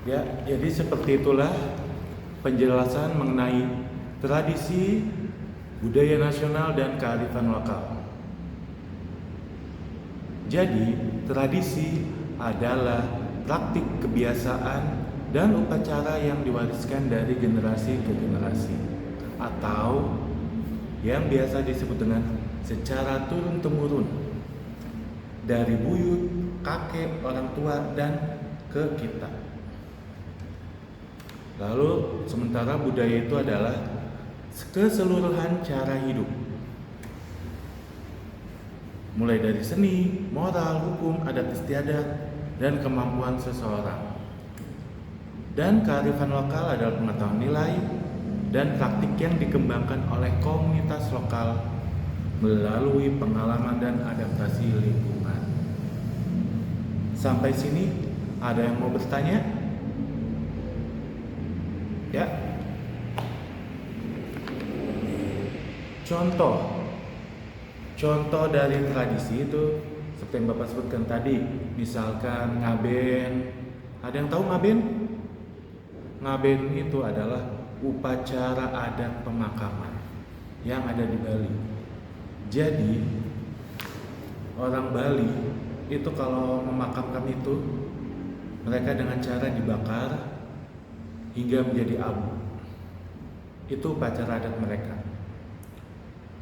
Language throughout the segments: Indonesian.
Ya, jadi seperti itulah penjelasan mengenai tradisi, budaya nasional dan kearifan lokal. Jadi, tradisi adalah praktik kebiasaan dan upacara yang diwariskan dari generasi ke generasi, atau yang biasa disebut dengan secara turun-temurun dari buyut, kakek, orang tua, dan ke kita. Lalu sementara budaya itu adalah keseluruhan cara hidup, mulai dari seni, moral, hukum, adat istiadat, dan kemampuan seseorang. Dan kearifan lokal adalah pengetahuan nilai dan praktik yang dikembangkan oleh komunitas lokal melalui pengalaman dan adaptasi lingkungan. Sampai sini, ada yang mau bertanya? Ya. Contoh dari tradisi itu seperti yang Bapak sebutkan tadi, misalkan ngaben. Ada yang tahu ngaben? Ngaben itu adalah upacara adat pemakaman yang ada di Bali. Jadi orang Bali itu kalau memakamkan itu, mereka dengan cara dibakar hingga menjadi abu. Itu upacara adat mereka.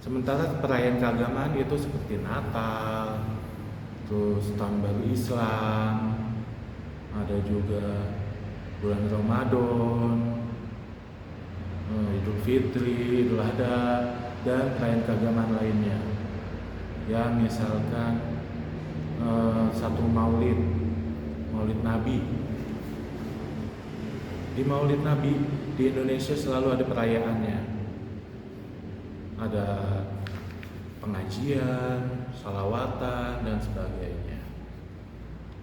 Sementara perayaan keagamaan itu seperti Natal, terus Tahun Baru Islam, ada juga bulan Ramadan, Idul Fitri, Idul Adha, dan perayaan keagamaan lainnya. Ya, misalkan satu Maulid Nabi. Di Maulid Nabi di Indonesia selalu ada perayaannya. Ada pengajian, salawatan, dan sebagainya.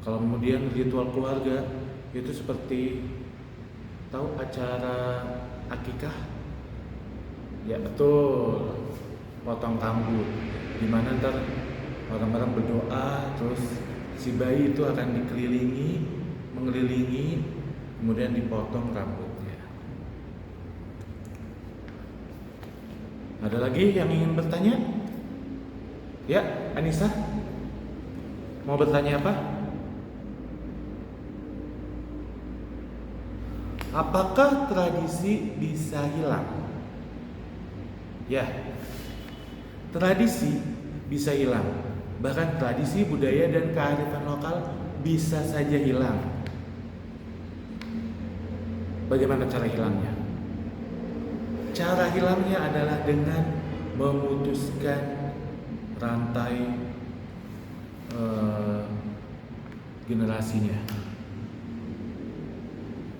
Kalau kemudian ritual keluarga itu seperti tahu acara akikah? Ya betul, potong rambut. Dimana ntar orang-orang berdoa, terus si bayi itu akan mengelilingi, kemudian dipotong rambutnya. Ada lagi yang ingin bertanya? Ya, Anissa, mau bertanya apa? Apakah tradisi bisa hilang? Ya, tradisi bisa hilang. Bahkan tradisi, budaya, dan kearifan lokal bisa saja hilang. Bagaimana cara hilangnya? Cara hilangnya adalah dengan memutuskan rantai generasinya.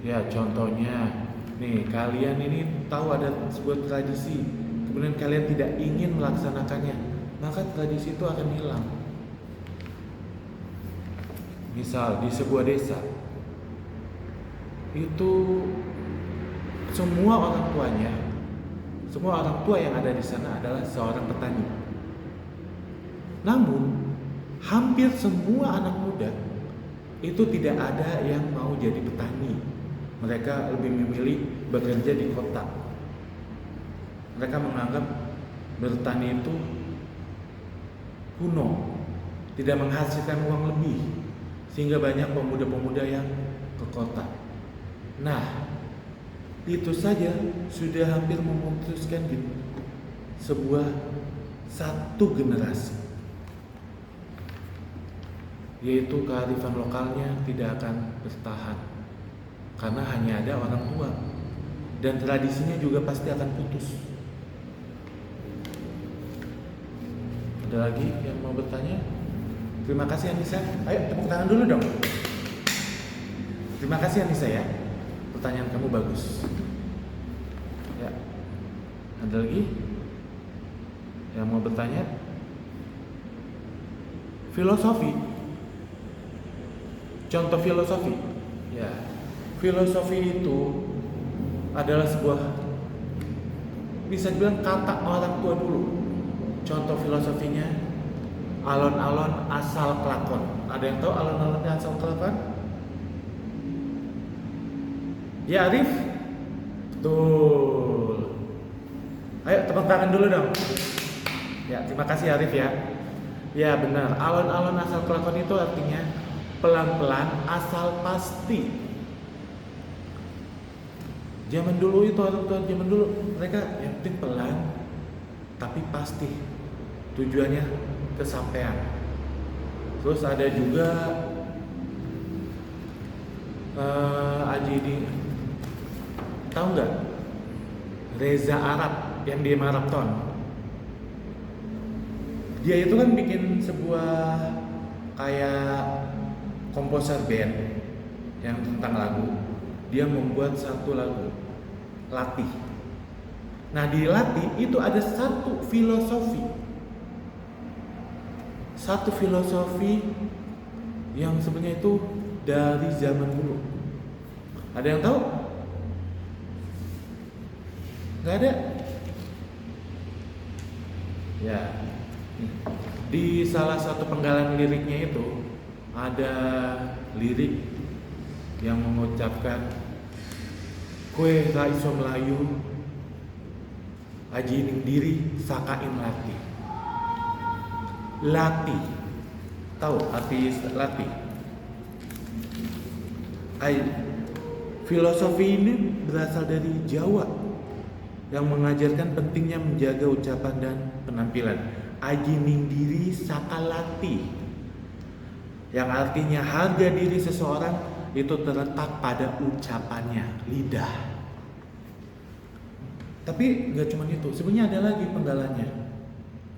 Ya, contohnya nih, kalian ini tahu ada sebuah tradisi, kemudian kalian tidak ingin melaksanakannya, maka tradisi itu akan hilang. Misal di sebuah desa itu semua orang tua yang ada di sana adalah seorang petani. Namun hampir semua anak muda itu tidak ada yang mau jadi petani. Mereka lebih memilih bekerja di kota. Mereka menganggap bertani itu kuno, tidak menghasilkan uang lebih, sehingga banyak pemuda-pemuda yang ke kota. Nah, itu saja sudah hampir memutuskan sebuah satu generasi, yaitu kearifan lokalnya tidak akan bertahan karena hanya ada orang tua, dan tradisinya juga pasti akan putus. Ada lagi yang mau bertanya? Terima kasih Anissa. Ayo tepuk tangan dulu dong. Terima kasih Anissa ya. Pertanyaan kamu bagus. Ya. Ada lagi yang mau bertanya? Filosofi. Contoh filosofi. Ya. Filosofi itu adalah sebuah, bisa dibilang kata orang tua dulu. Contoh filosofinya alon-alon asal kelakon. Ada yang tahu alon-alonnya asal kelakon? Ya Arif? Betul. Ayo tepuk tangan dulu dong. Ya, terima kasih Arif ya. Ya benar, alon-alon asal kelakon itu artinya pelan-pelan asal pasti. Zaman dulu itu orang tua zaman dulu mereka yang penting pelan tapi pasti tujuannya kesampaian. Terus ada juga Aji ini tahu nggak Reza Arab yang di Marathon? Dia itu kan bikin sebuah kayak komposer band yang tentang lagu. Dia membuat satu lagu, Latih. Nah di Latih itu ada satu filosofi yang sebenarnya itu dari zaman dulu. Ada yang tahu? Gak ada? Ya, di salah satu penggalan liriknya itu ada lirik yang mengucapkan kue ra iso melayu aji ning diri sakain latih. Latih, tahu arti latih? Filosofi ini berasal dari Jawa yang mengajarkan pentingnya menjaga ucapan dan penampilan. Aji ning diri sakalati, yang artinya harga diri seseorang itu terletak pada ucapannya, lidah. Tapi nggak cuma itu, sebenarnya ada lagi penggalannya,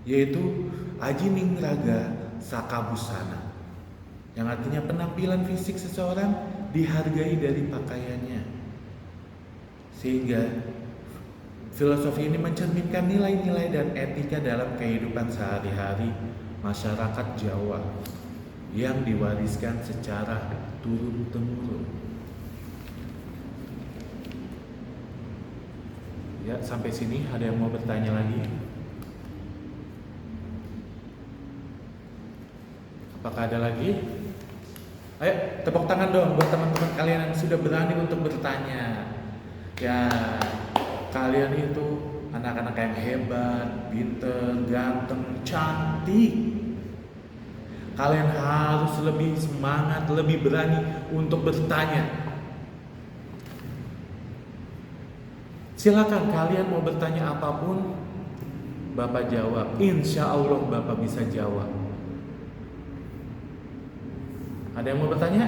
yaitu aji ning raga sakabusana, yang artinya penampilan fisik seseorang dihargai dari pakaiannya. Sehingga filosofi ini mencerminkan nilai-nilai dan etika dalam kehidupan sehari-hari masyarakat Jawa yang diwariskan secara turun-temurun. Ya, sampai sini ada yang mau bertanya lagi? Apakah ada lagi? Ayo, tepuk tangan dong buat teman-teman kalian yang sudah berani untuk bertanya. Ya, kalian itu anak-anak yang hebat, pinter, ganteng, cantik. Kalian harus lebih semangat, lebih berani untuk bertanya. Silakan kalian mau bertanya apapun, Bapak jawab. Insya Allah Bapak bisa jawab. Ada yang mau bertanya?